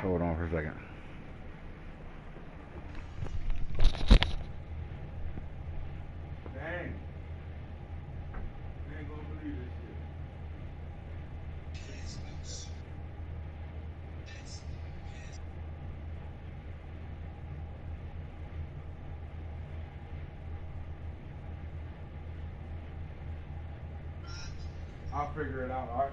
Hold on for a second. Dang. You ain't gonna believe this shit. I'll figure it out, alright?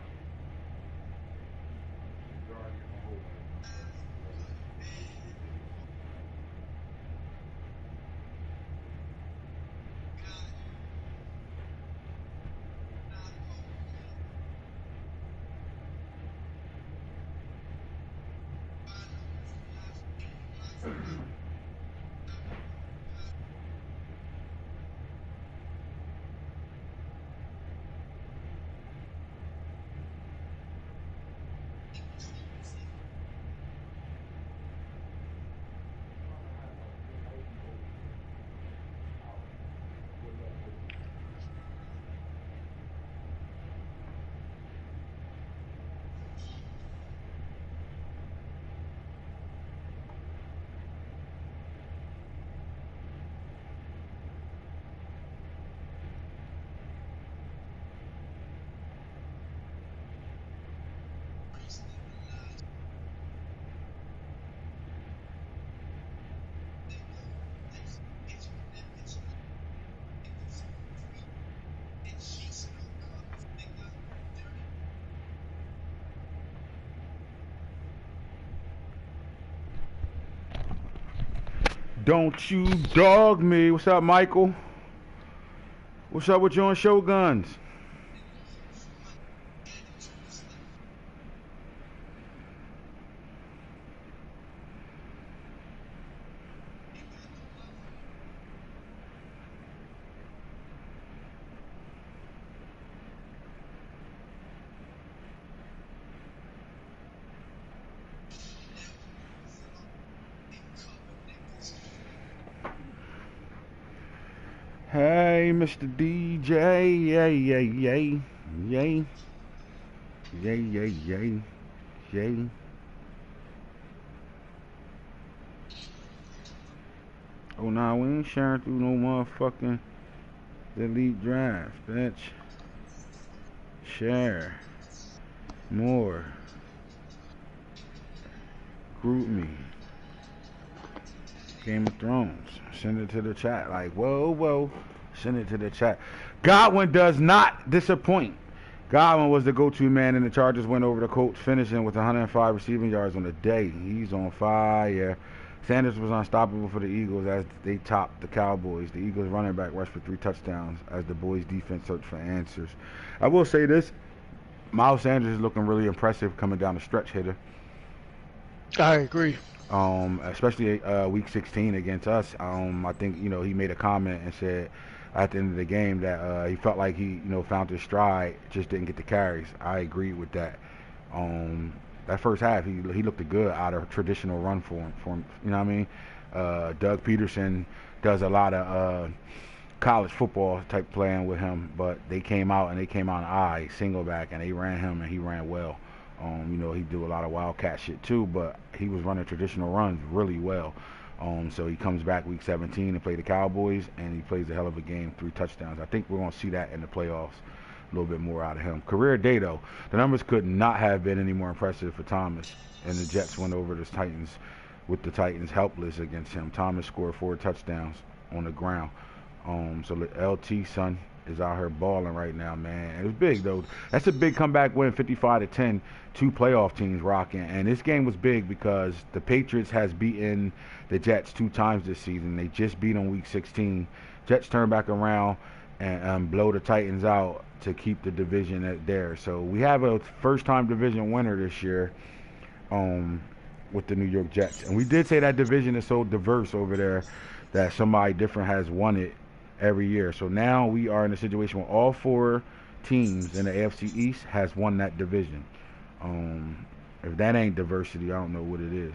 Don't you dog me. What's up, Michael? What's up with you on Shoguns? Hey, Mr. DJ. Yay, yay, yay. Yay. Yay, yay, yay. Yay. Oh, nah, we ain't sharing through no motherfucking delete drive, bitch. Share. More. Group me. Game of Thrones. Send it to the chat. Like, whoa, whoa. Send it to the chat. Godwin does not disappoint. Godwin was the go-to man, and the Chargers went over the Colts, finishing with 105 receiving yards on the day. He's on fire. Sanders was unstoppable for the Eagles as they topped the Cowboys. The Eagles running back rushed for 3 touchdowns as the boys' defense searched for answers. I will say this. Miles Sanders is looking really impressive coming down the stretch hitter. I agree. Especially week 16 against us. I think, he made a comment and said at the end of the game that he felt like he, found his stride, just didn't get the carries. I agree with that. That first half, he looked good out of traditional run for him. You know what I mean? Doug Peterson does a lot of college football type playing with him, but they came out I single back, and they ran him, and he ran well. He do a lot of wildcat shit too, but he was running traditional runs really well. So he comes back week 17 to play the Cowboys, and he plays a hell of a game, 3 touchdowns. I think we're going to see that in the playoffs, a little bit more out of him. Career day, though, the numbers could not have been any more impressive for Thomas, and the Jets went over the Titans with the Titans helpless against him. Thomas scored 4 touchdowns on the ground. So the LT, son, is out here balling right now, man. It was big, though. That's a big comeback win, 55-10, 2 playoff teams rocking. And this game was big because the Patriots has beaten the Jets 2 times this season. They just beat them week 16. Jets turn back around and blow the Titans out to keep the division at there. So we have a first-time division winner this year with the New York Jets. And we did say that division is so diverse over there that somebody different has won it every year. So now we are in a situation where all 4 teams in the AFC East has won that division. If that ain't diversity, I don't know what it is.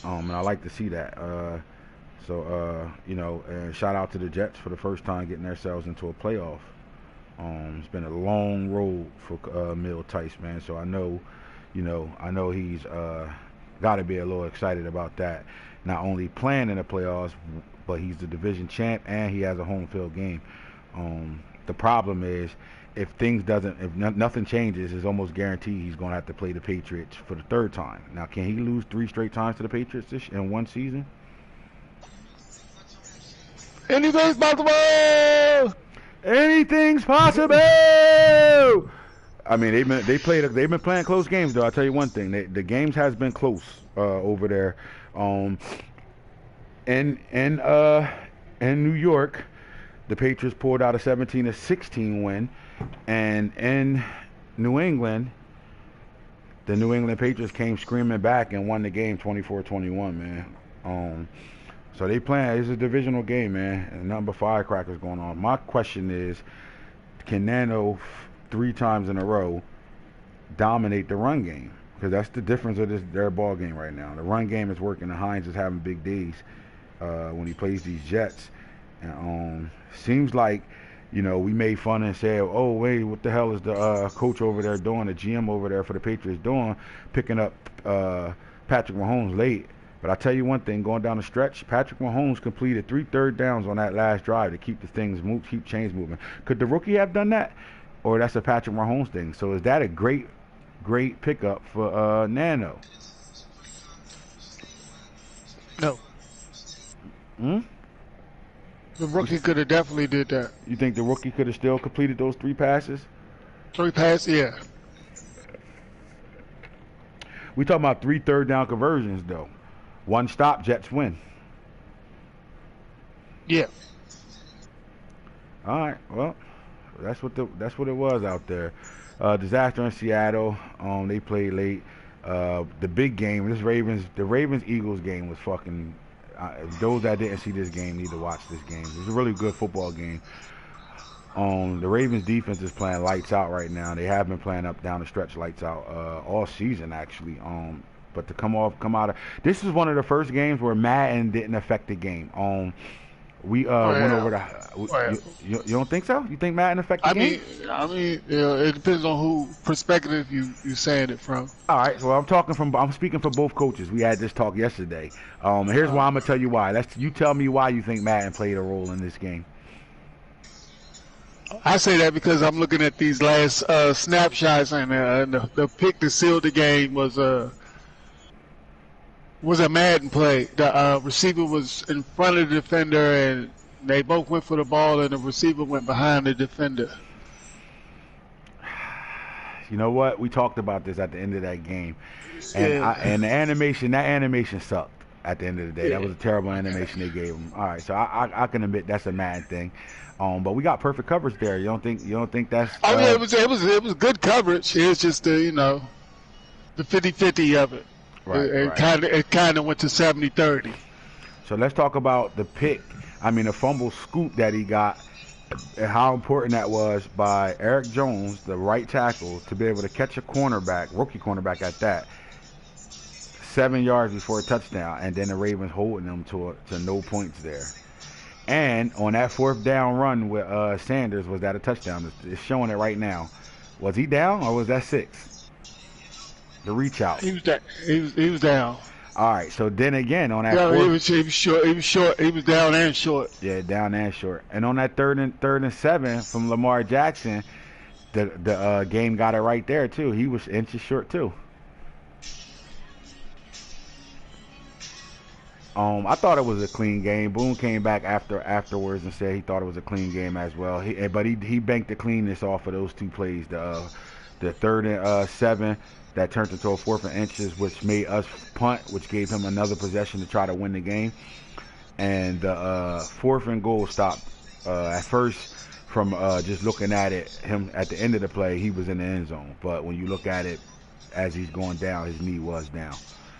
And I like to see that. And shout out to the Jets for the first time getting themselves into a playoff. It's been a long road for Mill Tice, man. So I know, I know he's got to be a little excited about that. Not only playing in the playoffs, but he's the division champ and he has a home field game. The problem is if nothing changes, it's almost guaranteed he's going to have to play the Patriots for the third time. Now, can he lose 3 straight times to the Patriots in one season? Anything's possible. Anything's possible. I mean, they've been playing close games though. I'll tell you one thing: the games has been close over there. In New York, the Patriots pulled out a 17-16 win, and in New England, the New England Patriots came screaming back and won the game 24-21, man. So they playing. It's a divisional game, man, and nothing but firecrackers going on. My question is, can Nano 3 times in a row dominate the run game? Because that's the difference of their ball game right now. The run game is working. And Hines is having big days when he plays these Jets. And seems like, we made fun and said, oh, wait, what the hell is the coach over there doing, the GM over there for the Patriots doing, picking up Patrick Mahomes late. But I'll tell you one thing, going down the stretch, Patrick Mahomes completed 3 third downs on that last drive to keep keep chains moving. Could the rookie have done that? Or that's a Patrick Mahomes thing? So is that a great pickup for Nano? No. Hmm? The rookie could have definitely did that. You think the rookie could have still completed those 3 passes? 3 passes, yeah. We talking about 3 third down conversions though. 1 stop, Jets win. Yeah. All right. Well, that's what it was out there. Disaster in Seattle. They played late. The big game, the Ravens Eagles game was fucking. Those that didn't see this game need to watch this game. It was a really good football game. The Ravens defense is playing lights out right now. They have been playing up down the stretch lights out all season actually. But to come out of this is one of the first games where Madden didn't affect the game. We went over the. You don't think so? You think Madden affected the game? It depends on who perspective you saying it from. All right, so I'm speaking for both coaches. We had this talk yesterday. Here's why I'm gonna tell you why. You tell me why you think Madden played a role in this game. I say that because I'm looking at these last snapshots, and the pick to seal the game was a Madden play. The receiver was in front of the defender, and they both went for the ball, and the receiver went behind the defender. You know what? We talked about this at the end of that game, and that animation sucked. At the end of the day, that was a terrible animation they gave him. All right, so I can admit that's a Madden thing. But we got perfect coverage there. You don't think that's? Yeah, it was good coverage. It's just the 50-50 of it. Right, it kind of went to 70-30. So let's talk about the pick. I mean, the fumble scoop that he got, and how important that was by Eric Jones, the right tackle, to be able to catch a rookie cornerback at that, 7 yards before a touchdown, and then the Ravens holding them to no points there. And on that 4th down run with Sanders, was that a touchdown? It's showing it right now. Was he down or was that 6? The reach out. He was down. All right. So then again on that. Yeah, he was short. He was short. He was down and short. Yeah, down and short. And on that third and 7 from Lamar Jackson, the game got it right there too. He was inches short too. I thought it was a clean game. Boone came back afterwards and said he thought it was a clean game as well. But he banked the cleanness off of those 2 plays. The 3rd and 7 that turned into a 4th and inches, which made us punt, which gave him another possession to try to win the game. And the 4th and goal stopped. At first, from just looking at it, him at the end of the play, he was in the end zone. But when you look at it as he's going down, his knee was down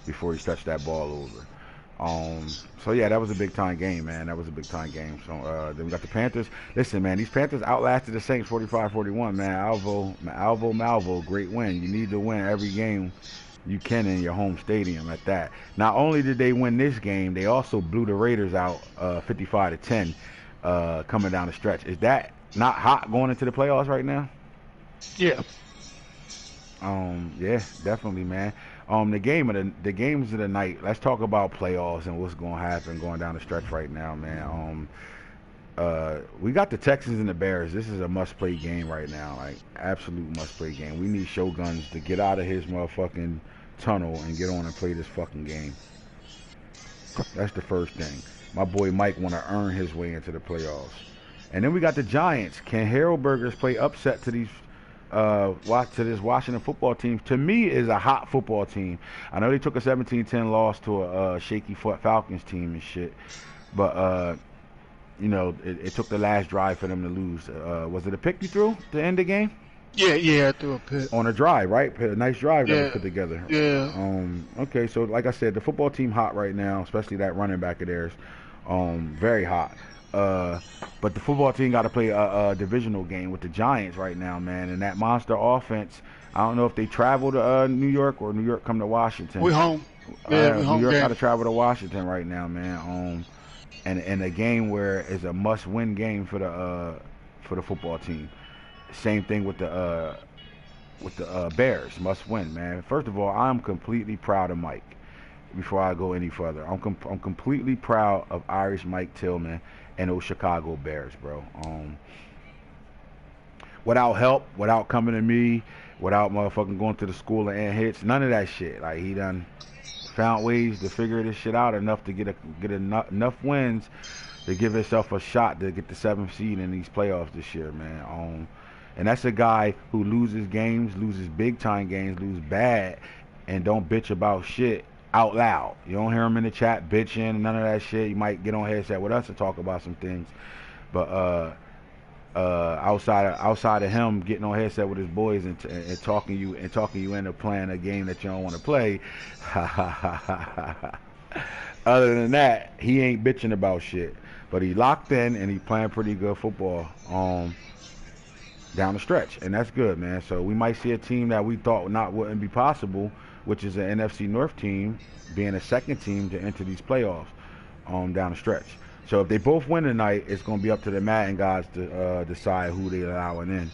before he touched that ball over. So yeah, that was a big time game, man. That was a big time game. So then we got the Panthers. Listen, man, these Panthers outlasted the Saints 45-41, man. Malvo, great win. You need to win every game you can in your home stadium at that. Not only did they win this game, they also blew the Raiders out 55-10 coming down the stretch. Is that not hot going into the playoffs right now? Yeah. Yeah, definitely, man. The games of the night. Let's talk about playoffs and what's going to happen going down the stretch right now, man. We got the Texans and the Bears. This is a must-play game right now, like absolute must-play game. We need Shoguns to get out of his motherfucking tunnel and get on and play this fucking game. That's the first thing. My boy Mike want to earn his way into the playoffs. And then we got the Giants. Can Harrowburgers play upset to these to this Washington football team? To me, is a hot football team. I know they took a 17-10 loss to a shaky foot Falcons team and shit, but it took the last drive for them to lose. Was it a pick you threw to end the game? Yeah, I threw a pick. On a drive, right? A nice drive that was put together. Yeah. Okay, so like I said, the football team hot right now, especially that running back of theirs. Very hot. But the football team got to play a divisional game with the Giants right now, man. And that monster offense, I don't know if they travel to New York or New York come to Washington. We home. Yeah, we home. New York game. got to travel to Washington right now, man. And a game where it's a must-win game for the football team. Same thing with the Bears, must win, man. First of all, I'm completely proud of Mike. Before I go any further, I'm completely proud of Irish Mike Tillman and those Chicago Bears, bro. Without help, without coming to me, without motherfucking going to the school of AntHits, none of that shit. Like, he done found ways to figure this shit out enough to get enough wins to give himself a shot to get the 7th seed in these playoffs this year, man. And that's a guy who loses games, loses big time games, lose bad, and don't bitch about shit out loud. You don't hear him in the chat bitching, none of that shit. You might get on headset with us and talk about some things, but outside of him getting on headset with his boys and talking you into playing a game that you don't want to play. Other than that, he ain't bitching about shit. But he locked in and he playing pretty good football. Down the stretch, and that's good, man. So we might see a team that we thought wouldn't be possible, which is an NFC North team, being a second team to enter these playoffs down the stretch. So if they both win tonight, it's going to be up to the Madden guys to decide who they allowing in.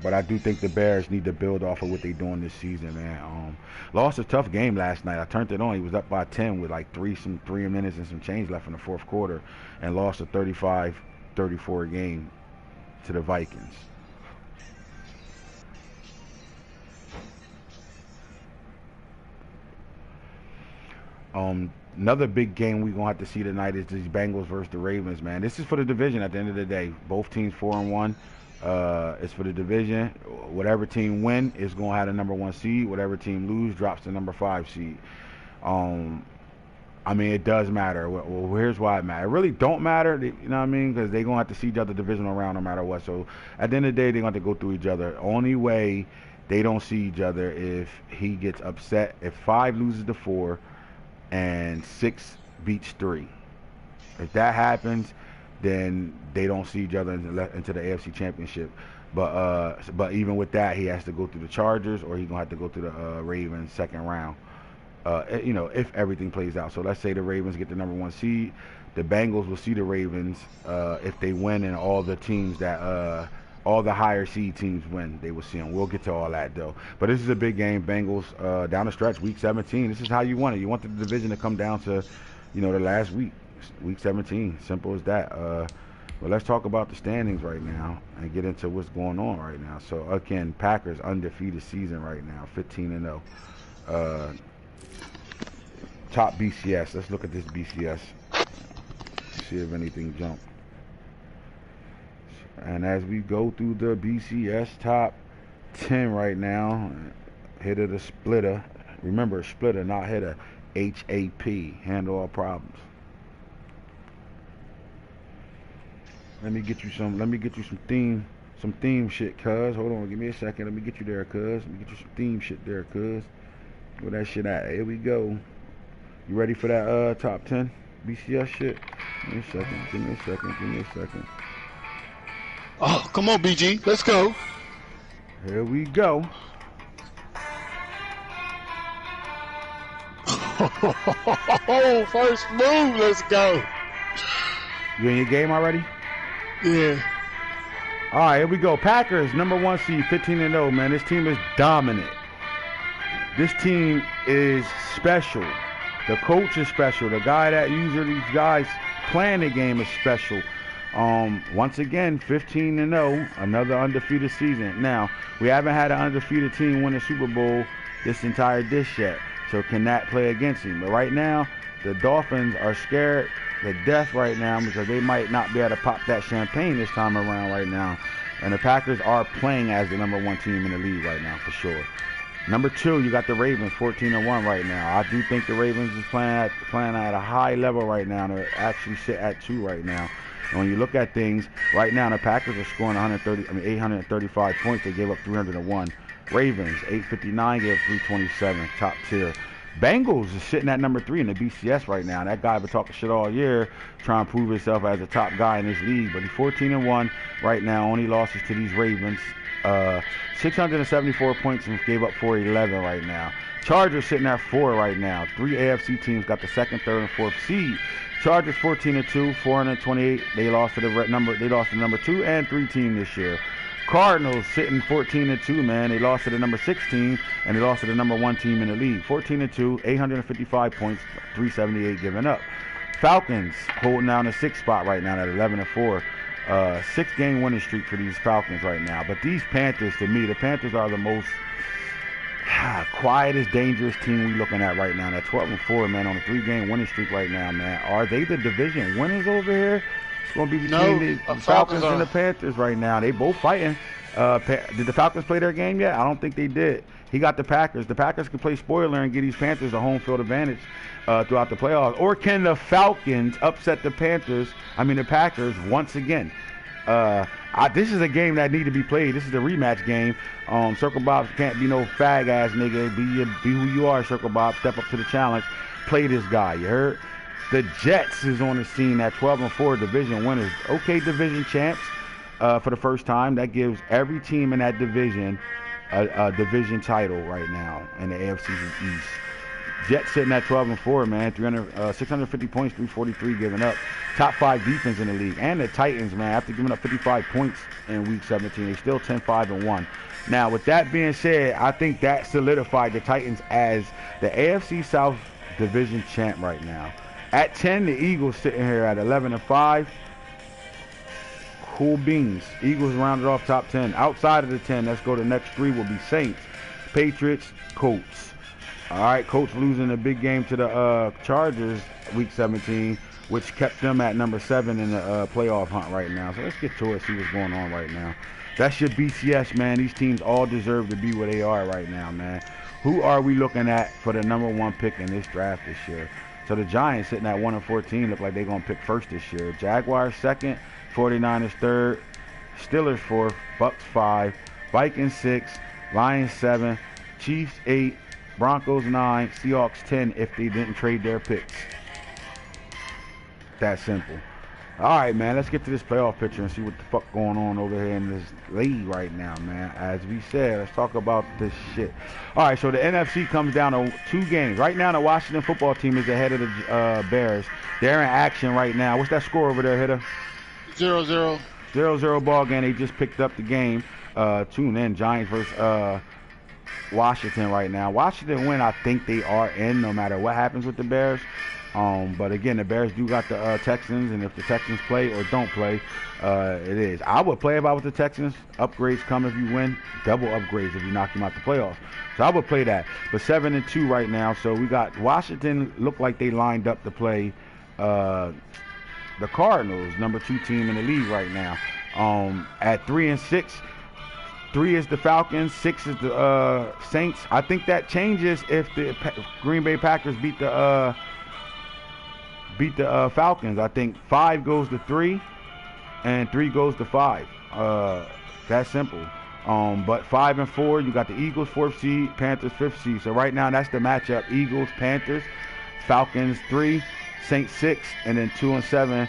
But I do think the Bears need to build off of what they're doing this season, man. Lost a tough game last night. I turned it on. He was up by 10 with like 3 minutes and some change left in the fourth quarter, and lost a 35-34 game to the Vikings. Another big game we're gonna have to see tonight is these Bengals versus the Ravens, man. This is for the division at the end of the day. Both teams 4-1. It's for the division. Whatever team win is gonna have the number 1 seed. Whatever team lose drops the number 5 seed. I mean, it does matter. Well, here's why it matters. It really don't matter, you know what I mean? Because they're going to have to see each other divisional round no matter what. So at the end of the day, they're going to have to go through each other. Only way they don't see each other if he gets upset. If 5 loses to 4 and 6 beats 3. If that happens, then they don't see each other into the AFC Championship. But even with that, he has to go through the Chargers or he's going to have to go through the Ravens second round. If everything plays out. So let's say the Ravens get the number 1 seed, the Bengals will see the Ravens if they win, and all the teams that all the higher seed teams win, they will see them. We'll get to all that though. But this is a big game. Bengals down the stretch, week 17. This is how you want it. You want the division to come down to, the last week 17. Simple as that. But let's talk about the standings right now and get into what's going on right now. So again, Packers undefeated season right now, 15-0. Top BCS. Let's look at this BCS. See if anything jumped. And as we go through the BCS top 10 right now, hitter the splitter. Remember, splitter, not hitter. HAP. Handle all problems. Let me get you some theme shit, cuz. Hold on, give me a second. Let me get you there, cuz. Let me get you some theme shit there, cuz. Where that shit at? Here we go. You ready for that top 10 BCS shit? Give me a second. Oh, come on, BG. Let's go. Here we go. Oh, first move. Let's go. You in your game already? Yeah. All right, here we go. Packers, number 1 seed, 15-0, man. This team is dominant. This team is special. The coach is special. The guy that usually these guys playing the game is special. Once again, 15-0, another undefeated season. Now, we haven't had an undefeated team win a Super Bowl this entire dish yet. So can that play against him? But right now, the Dolphins are scared to death right now because they might not be able to pop that champagne this time around right now. And the Packers are playing as the number 1 team in the league right now for sure. Number 2, you got the Ravens, 14-1 right now. I do think the Ravens is playing at a high level right now. They actually sit at 2 right now. And when you look at things right now, the Packers are scoring 835 points. They gave up 301. Ravens, 859, gave up 327, top tier. Bengals is sitting at number 3 in the BCS right now. That guy been talking shit all year, trying to prove himself as a top guy in this league. But he's 14-1 right now. Only losses to these Ravens. 674 points and gave up 411 right now. Chargers sitting at 4 right now. 3 AFC teams got the 2nd, 3rd, and 4th seed. Chargers 14-2, 428. They lost to the number 2 and 3 team this year. Cardinals sitting 14-2, man. They lost to the number 6 team, and they lost to the number 1 team in the league. 14-2, 855 points, 378 given up. Falcons holding down the 6th spot right now at 11-4. 6-game winning streak for these Falcons right now. But these Panthers, to me, the Panthers are the most quietest, dangerous team we looking at right now. They're 12-4, man, on a 3-game winning streak right now, man. Are they the division winners over here? It's going to be between the Falcons and the Panthers right now. They both fighting. Did the Falcons play their game yet? I don't think they did. He got the Packers. The Packers can play spoiler and give these Panthers a home field advantage throughout the playoffs. Or can the Falcons upset the Packers once again? This is a game that need to be played. This is a rematch game. Circle Bob can't be no fag ass nigga. Be who you are, Circle Bob. Step up to the challenge. Play this guy. You heard? The Jets is on the scene at 12-4 division winners. Okay, division champs for the first time. That gives every team in that division a division title right now in the AFC East. Jets sitting at 12-4, man. 650 points, 343 given up. Top 5 defense in the league. And the Titans, man, after giving up 55 points in Week 17, they still 10-5-1. Now, with that being said, I think that solidified the Titans as the AFC South division champ right now. At 10, the Eagles sitting here at 11-5. Cool beans. Eagles rounded off top 10. Outside of the 10, let's go to the next 3 will be Saints, Patriots, Colts. All right, Colts losing a big game to the Chargers Week 17, which kept them at number 7 in the playoff hunt right now. So let's get to it, see what's going on right now. That's your BCS, man. These teams all deserve to be where they are right now, man. Who are we looking at for the number 1 pick in this draft this year? So the Giants sitting at 1-14 look like they're going to pick first this year. Jaguars 2nd, 49ers 3rd, Steelers 4th, Bucks 5, Vikings 6, Lions 7, Chiefs 8, Broncos 9, Seahawks 10 if they didn't trade their picks. That simple. All right, man, let's get to this playoff picture and see what the fuck going on over here in this league right now, man. As we said, let's talk about this shit. All right, so the NFC comes down to 2 games. Right now, the Washington football team is ahead of the Bears. They're in action right now. What's that score over there, Hitter? 0-0. 0-0 ball game. They just picked up the game. Tune in, Giants versus Washington right now. Washington win, I think they are in no matter what happens with the Bears. But again, the Bears do got the Texans, and if the Texans play or don't play, it is. I would play if I was the Texans. Upgrades come if you win. Double upgrades if you knock them out the playoffs. So I would play that. But 7-2 right now. So we got Washington look like they lined up to play the Cardinals, number 2 team in the league right now. At 3-6. 3 is the Falcons, 6 is the Saints. I think that changes if the Green Bay Packers beat the Falcons. I think 5 goes to 3 and 3 goes to 5. That's simple. But 5 and 4, you got the Eagles 4th seed, Panthers 5th seed. So right now that's the matchup. Eagles, Panthers, Falcons 3, Saints 6, and then 2 and 7,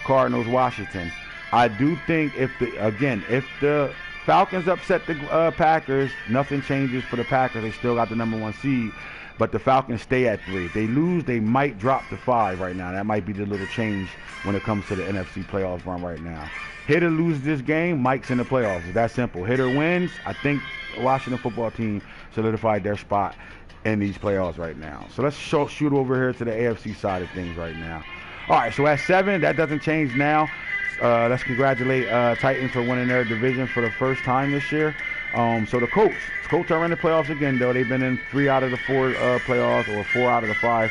Cardinals, Washington. I do think if the Falcons upset the Packers, nothing changes for the Packers. They still got the #1 seed, but the Falcons stay at 3. If they lose, they might drop to 5 right now. That might be the little change when it comes to the NFC playoffs run right now. Hitter loses this game, Mike's in the playoffs. It's that simple. Hitter wins, I think the Washington football team solidified their spot in these playoffs right now. So let's shoot over here to the AFC side of things right now. All right, so at 7, that doesn't change now. Let's congratulate Titans for winning their division for the first time this year. So the Colts are in the playoffs again, though. They've been in 3 out of the 4 playoffs, or 4 out of the 5.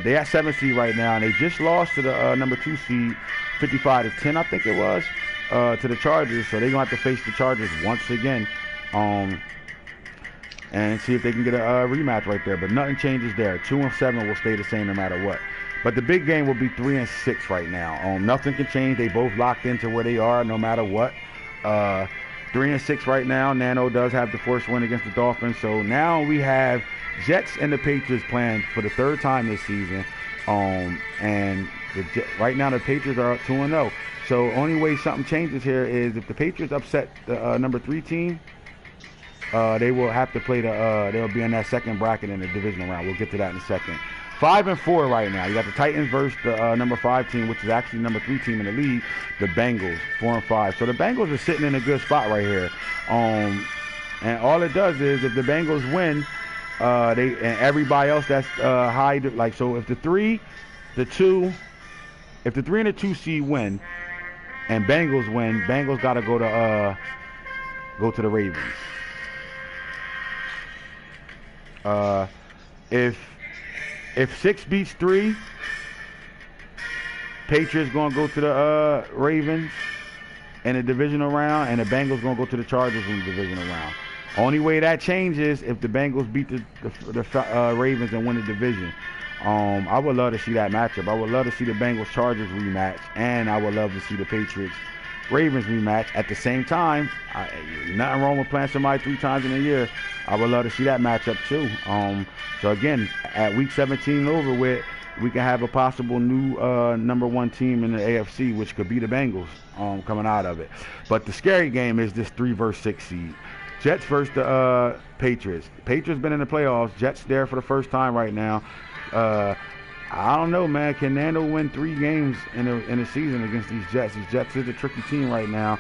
They at 7 seed right now, and they just lost to the #2 seed, 55-10, I think it was, to the Chargers. So they're gonna have to face the Chargers once again, and see if they can get a rematch right there. But nothing changes there. 2-7 will stay the same no matter what. But the big game will be 3-6 right now. Nothing can change. They both locked into where they are no matter what. 3-6 right now. Nano does have the first win against the Dolphins. So now we have Jets and the Patriots playing for the 3rd time this season. And right now the Patriots are up 2-0. So only way something changes here is if the Patriots upset the #3 team, they will have to play they'll be in that second bracket in the divisional round. We'll get to that in a second. 5-4 right now. You got the Titans versus the #5 team, which is actually #3 team in the league, the Bengals, 4-5. So the Bengals are sitting in a good spot right here. And all it does is if the Bengals win, and everybody else that's high, like, so if the 3, the 2, if the 3 and the 2 seed win, and Bengals win, Bengals got to go to the Ravens. If 6 beats 3, Patriots gonna go to the Ravens in the divisional round, and the Bengals gonna go to the Chargers in the divisional round. Only way that changes if the Bengals beat the Ravens and win the division. I would love to see that matchup. I would love to see the Bengals Chargers rematch, and I would love to see the Patriots Ravens rematch at the same time. Nothing wrong with playing somebody 3 times in a year. I would love to see that matchup too. So again, at week 17 over with, we can have a possible new #1 team in the AFC, which could be the Bengals coming out of it. But the scary game is this 3 versus 6 seed. Jets versus the Patriots. Patriots been in the playoffs. Jets there for the first time right now. I don't know, man. Can Nando win 3 games in a season against these Jets? These Jets is a tricky team right now.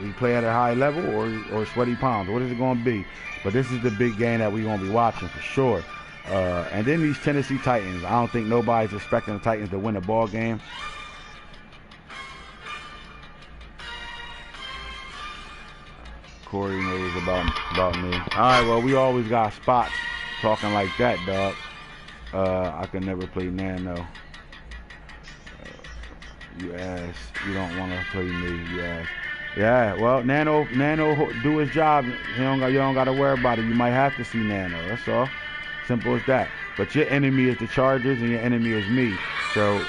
We play at a high level or sweaty palms. What is it going to be? But this is the big game that we're going to be watching for sure. And then these Tennessee Titans. I don't think nobody's expecting the Titans to win a ball game. Corey knows about me. All right, well, we always got spots talking like that, dog. I can never play Nano. You ask. You don't want to play me. You ask. Yeah, well, Nano do his job. You don't got to worry about it. You might have to see Nano. That's all. Simple as that. But your enemy is the Chargers, and your enemy is me. So,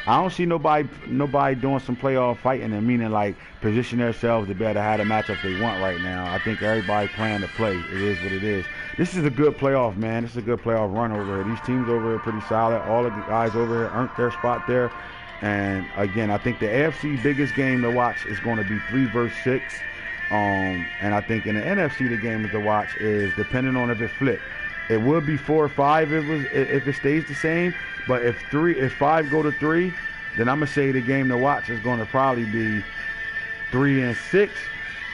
I don't see nobody doing some playoff fighting and meaning like position themselves to be able to have the matchup they want right now. I think everybody playing to play. It is what it is. This is a good playoff, man. This is a good playoff run over here. These teams over here are pretty solid. All the guys over here earned their spot there. And again, I think the AFC biggest game to watch is going to be 3 versus 6. And I think in the NFC the game to watch is depending on if it flipped. It would be 4 or 5 if it stays the same. But if 5 go to 3, then I'm gonna say the game to watch is going to probably be 3 and 6,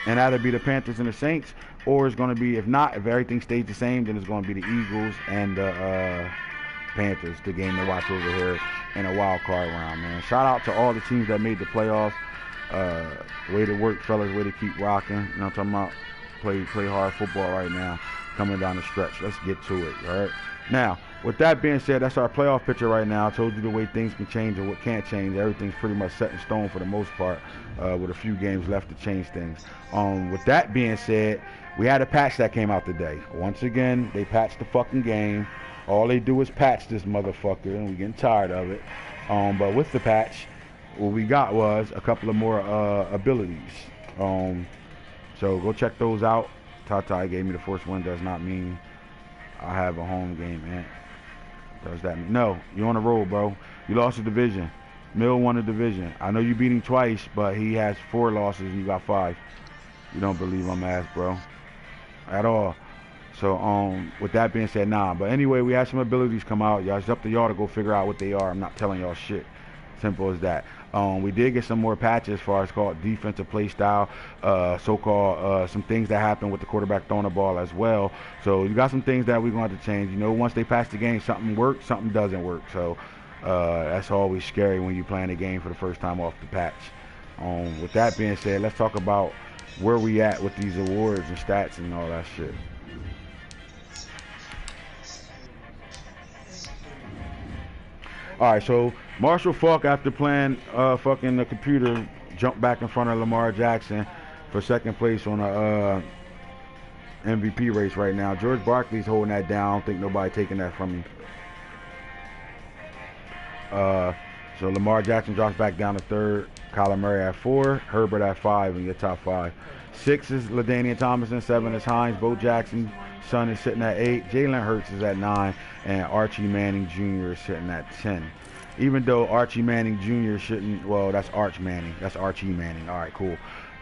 and that'll be the Panthers and the Saints. Or it's going to be, if everything stays the same, then it's going to be the Eagles and the Panthers, the game to watch over here in a wild card round, man. Shout out to all the teams that made the playoffs. Way to work, fellas. Way to keep rocking. You know what I'm talking about? Play hard football right now, coming down the stretch. Let's get to it, all right? Now, with that being said, that's our playoff picture right now. I told you the way things can change and what can't change. Everything's pretty much set in stone for the most part, with a few games left to change things. With that being said, we had a patch that came out today. Once again, they patched the fucking game. All they do is patch this motherfucker, and we're getting tired of it. But with the patch, what we got was a couple of more abilities. So go check those out. Tata gave me the first one. Does not mean I have a home game, man. Does that mean? No, you're on the road, bro. You lost the division. Mill won the division. I know you beat him twice, but he has 4 losses. You got 5. You don't believe I'm ass, bro, at all. So with that being said, nah. But anyway, we had some abilities come out. Y'all, it's up to y'all to go figure out what they are. I'm not telling y'all shit. Simple as that. We did get some more patches as far as called defensive play style, so-called some things that happen with the quarterback throwing the ball as well. So you got some things that we're going to have to change. You know, once they pass the game, something works, something doesn't work. So that's always scary when you're playing a game for the first time off the patch. With that being said, let's talk about where we at with these awards and stats and all that shit. All right, so Marshall Faulk, after playing fucking the computer, jumped back in front of Lamar Jackson for second place on a MVP race right now. George Barkley's holding that down. I don't think nobody taking that from him. So Lamar Jackson drops back down to 3rd. Kyler Murray at 4. Herbert at 5 in your top 5. 6 is LaDainian Tomlinson. 7 is Hines. Bo Jackson. Son is sitting at 8. Jalen Hurts is at 9. And Archie Manning Jr. is sitting at 10. Even though Archie Manning Jr. shouldn't, well, that's Arch Manning. That's Archie Manning. All right, cool.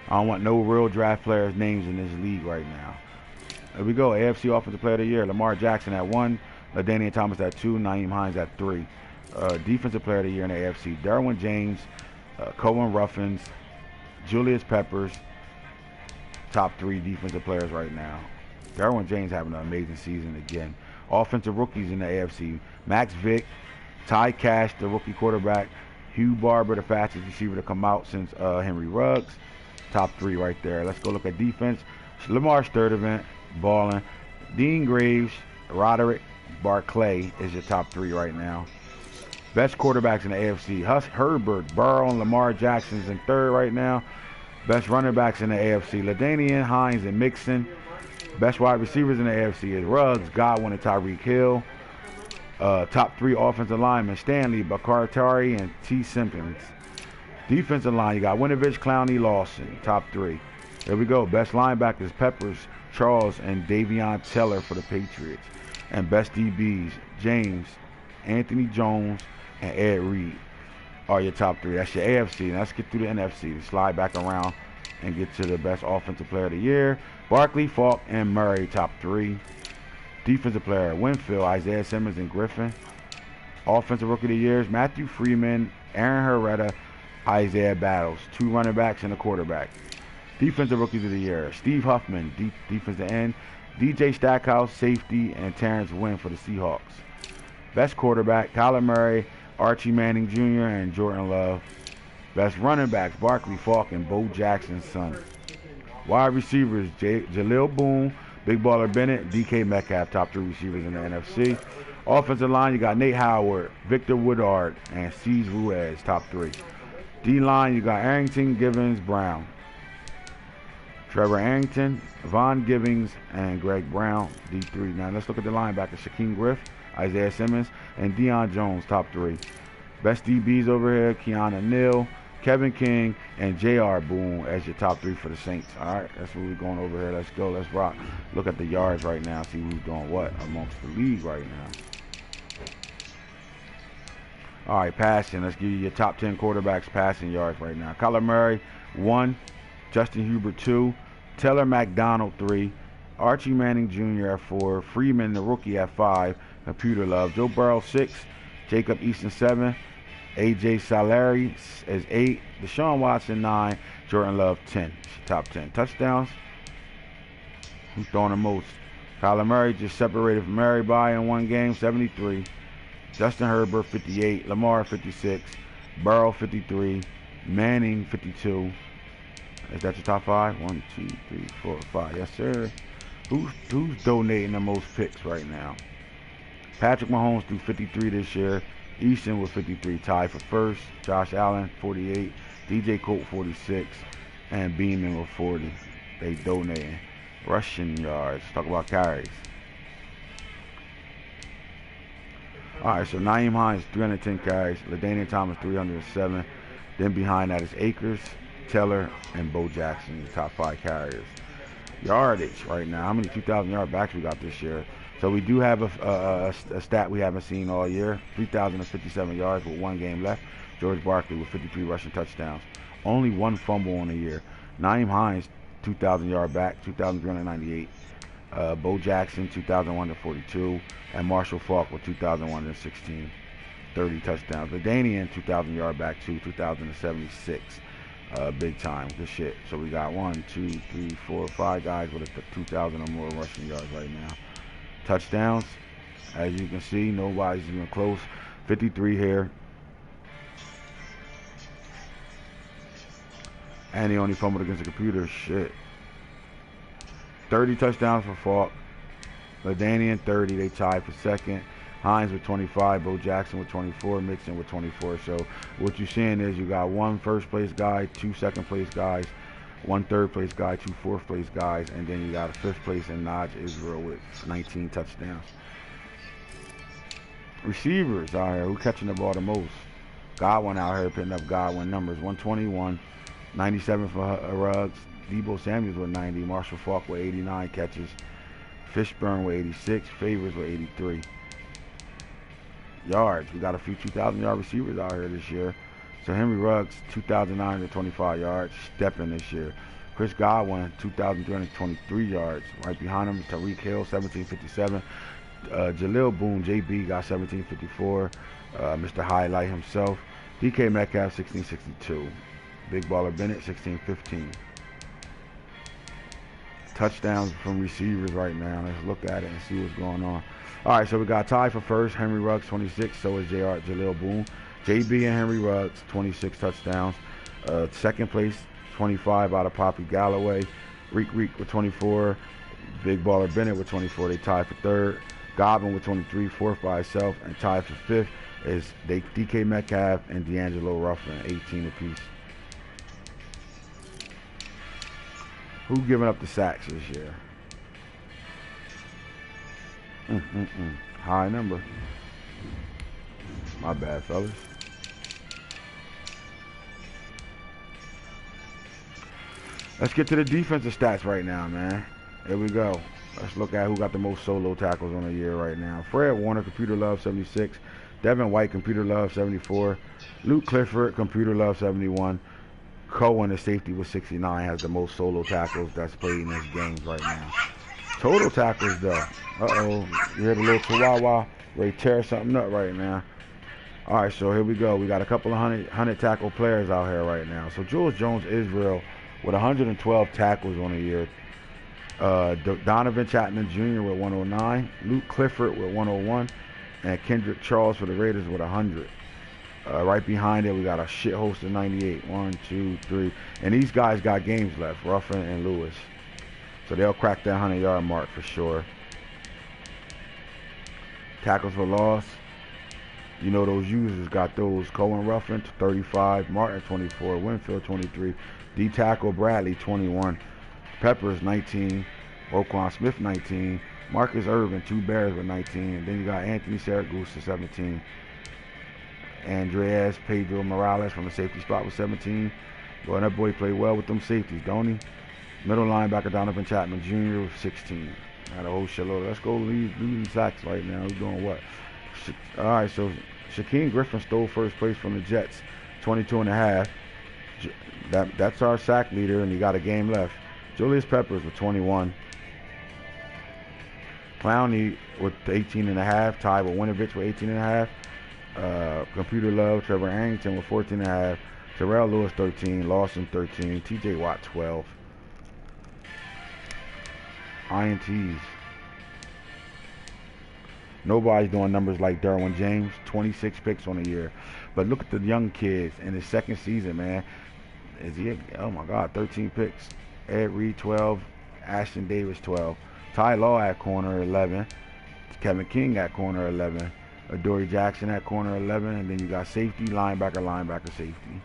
I don't want no real draft players' names in this league right now. There we go. AFC Offensive Player of the Year. Lamar Jackson at 1. LaDainian Thomas at 2. Nyheim Hines at 3. Defensive Player of the Year in the AFC. Derwin James. Cohen Ruffins. Julius Peppers. Top 3 defensive players right now. Derwin James having an amazing season again. Offensive rookies in the AFC. Max Vick. Ty Cash, the rookie quarterback. Hugh Barber, the fastest receiver to come out since Henry Ruggs. Top 3 right there. Let's go look at defense. Lamar Sturdivant, balling. Dean Graves, Roderick, Barclay is your top 3 right now. Best quarterbacks in the AFC. Herbert, Burrow, and Lamar Jackson's in 3rd right now. Best running backs in the AFC. LaDainian, Hines, and Mixon. Best wide receivers in the AFC is Ruggs, Godwin, and Tyreek Hill. Top 3 offensive linemen, Stanley, Bakari, and T. Simpkins. Defensive line, you got Winovich, Clowney, Lawson. Top 3. There we go. Best linebackers, Peppers, Charles, and Davion Teller for the Patriots. And best DBs, James, Anthony Jones, and Ed Reed are your top 3. That's your AFC. Now let's get through the NFC. Slide back around and get to the best offensive player of the year. Barkley, Falk, and Murray, top 3. Defensive player, Winfield, Isaiah Simmons, and Griffin. Offensive rookie of the years, Matthew Freeman, Aaron Herrera, Isaiah Battles. 2 running backs and a quarterback. Defensive rookies of the year, Steve Huffman, defensive end, DJ Stackhouse, safety, and Terrence Wynn for the Seahawks. Best quarterback, Kyler Murray, Archie Manning Jr., and Jordan Love. Best running backs, Barkley, Falk, and Bo Jackson's son. Wide receivers, Jaleel Boone, Big Baller Bennett, DK Metcalf, top 3 receivers in the NFC. Offensive line, you got Nate Howard, Victor Woodard, and Cesar Ruiz, top 3. D-line, you got Arrington, Givens, Brown. Trevor Arrington, Von Gibbons, and Greg Brown, D3. Now let's look at the linebackers, Shaquem Griff, Isaiah Simmons, and Deion Jones, top 3. Best DBs over here, Keanu Neal, Kevin King, and J.R. Boone as your top 3 for the Saints. All right, that's what we're going over here. Let's go. Let's rock. Look at the yards right now. See who's doing what amongst the league right now. All right, passing. Let's give you your top 10 quarterbacks passing yards right now. Kyler Murray, 1. Justin Herbert, 2. Taylor McDonald, 3. Archie Manning Jr. at 4. Freeman, the rookie, at 5. Computer Love. Joe Burrow, 6. Jacob Eason, 7. A.J. Salary is 8. Deshaun Watson, 9. Jordan Love, 10. Top 10. Touchdowns. Who's throwing the most? Kyler Murray just separated from everybody in one game, 73. Justin Herbert, 58. Lamar, 56. Burrow, 53. Manning, 52. Is that your top 5? 1, 2, 3, 4, 5. Yes, sir. Who's donating the most picks right now? Patrick Mahomes threw 53 this year. Easton with 53, tied for first. Josh Allen, 48. DJ Colt, 46. And Beeman with 40. They donating. Rushing yards. Talk about carries. Alright, so Nyheim Hines, 310 carries. LaDainian Thomas, 307. Then behind that is Akers, Teller, and Bo Jackson, the top 5 carriers. yardage right now. How many 2,000-yard backs we got this year? So we do have a stat we haven't seen all year. 3,057 yards with 1 game left. George Barkley with 53 rushing touchdowns. Only 1 fumble on the year. Naeem Hines, 2,000-yard back, 2,398. Bo Jackson, 2,142. And Marshall Faulk with 2,116. 30 touchdowns. LaDainian, 2,000-yard back, 2,076. Big time. Good shit. So we got 1, 2, 3, 4, 5 guys with 2,000 or more rushing yards right now. Touchdowns, as you can see, nobody's even close. 53 here. And he only fumbled against the computer. Shit. 30 touchdowns for Faulk. LaDainian 30. They tied for second. Hines with 25. Bo Jackson with 24. Mixon with 24. So what you're seeing is you got 1 first place guy, 2 second place guys, 1 third place guy, 2 fourth place guys, and then you got a 5th place in Naj Israel with 19 touchdowns. Receivers out here, who catching the ball the most? Godwin out here picking up Godwin numbers. 121, 97 for Ruggs. Debo Samuels with 90. Marshall Faulk with 89 catches. Fishburne with 86. Favors with 83. Yards, we got a few 2,000-yard receivers out here this year. So Henry Ruggs, 2,925 yards, stepping this year. Chris Godwin, 2,323 yards. Right behind him, Tyreek Hill, 1,757. Jaleel Boone, JB, got 1,754. Mr. Highlight himself. DK Metcalf, 1,662. Big Baller Bennett, 1,615. Touchdowns from receivers right now. Let's look at it and see what's going on. All right, so we got tied for first. Henry Ruggs, 26. So is Jaleel Boone. JB and Henry Ruggs, 26 touchdowns. Second place, 25 out of Poppy Galloway. Reek with 24. Big Baller Bennett with 24. They tied for third. Godwin with 23, fourth by himself. And tied for fifth is DK Metcalf and D'Angelo Ruffin, 18 apiece. Who giving up the sacks this year? High number. My bad, fellas. Let's get to the defensive stats right now, man. Here we go. Let's look at who got the most solo tackles on the year right now. Fred Warner, Computer Love, 76. Devin White, Computer Love, 74. Luke Clifford, Computer Love, 71. Cohen, the safety, with 69, has the most solo tackles that's played in his games right now. Total tackles, though. Uh-oh. You hear the little chihuahua? Ready to tear something up right now. All right, so here we go. We got a couple of 100 tackle players out here right now. So Jules Jones, Israel, with 112 tackles on the year. Donovan Chapman Jr. with 109. Luke Clifford with 101. And Kendrick Charles for the Raiders with 100. Right behind it, we got a shit host of 98. 1, 2, 3. And these guys got games left, Ruffin and Lewis. So they'll crack that 100-yard mark for sure. Tackles for loss. You know those users got those. Cohen Ruffin, 35. Martin, 24. Winfield, 23. D-Tackle Bradley, 21. Peppers, 19. Roquan Smith, 19. Marcus Irvin, 2 Bears with 19. And then you got Anthony Saragusa, 17. Andreas Pedro Morales from the safety spot with 17. Boy, that boy played well with them safeties, don't he? Middle linebacker Donovan Chapman Jr. with 16. Got a whole shitload. Let's go lead sacks right now. We're doing what? All right, so Shaquem Griffin stole first place from the Jets, 22 and a half. That's our sack leader, and he got a game left. Julius Peppers with 21. Clowney with 18 and a half. Tied with Winovich with 18 and a half. Computer Love, Trevor Arrington with 14 and a half. Terrell Lewis 13. Lawson 13. TJ Watt 12. INTs. Nobody's doing numbers like Derwin James, 26 picks on the year. But look at the young kids in his second season, man. Is he? Oh my God, 13 picks. Ed Reed 12, Ashton Davis 12, Ty Law at corner 11, Kevin King at corner 11, Adoree Jackson at corner 11, and then you got safety, linebacker, safety.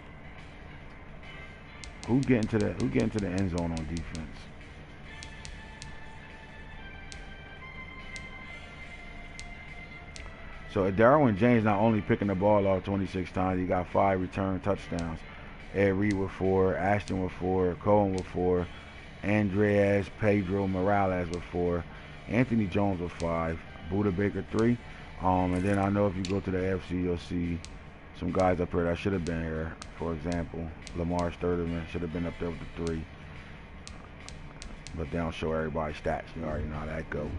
Who getting to the end zone on defense? So Derwin James not only picking the ball off 26 times, he got 5 return touchdowns. Ed Reed with 4, Ashton with 4, Cohen with 4, Andreas Pedro Morales with 4. Anthony Jones with 5. Buda Baker 3. And then I know if you go to the AFC, you'll see some guys up here that should have been here. For example, Lamar Sturdivant should have been up there with the 3. But they don't show everybody's stats. You already know how that go.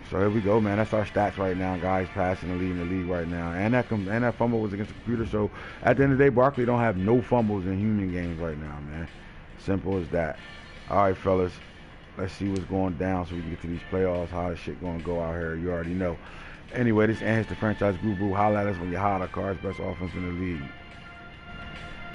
So here we go, man. That's our stats right now, guys. Passing and leading the league right now. And that fumble was against the computer. So at the end of the day, Barkley don't have no fumbles in human games right now, man. Simple as that. All right, fellas. Let's see what's going down so we can get to these playoffs. How this shit going to go out here. You already know. Anyway, this ends the franchise group. Holla at us when you're hot. Our cards, best offense in the league.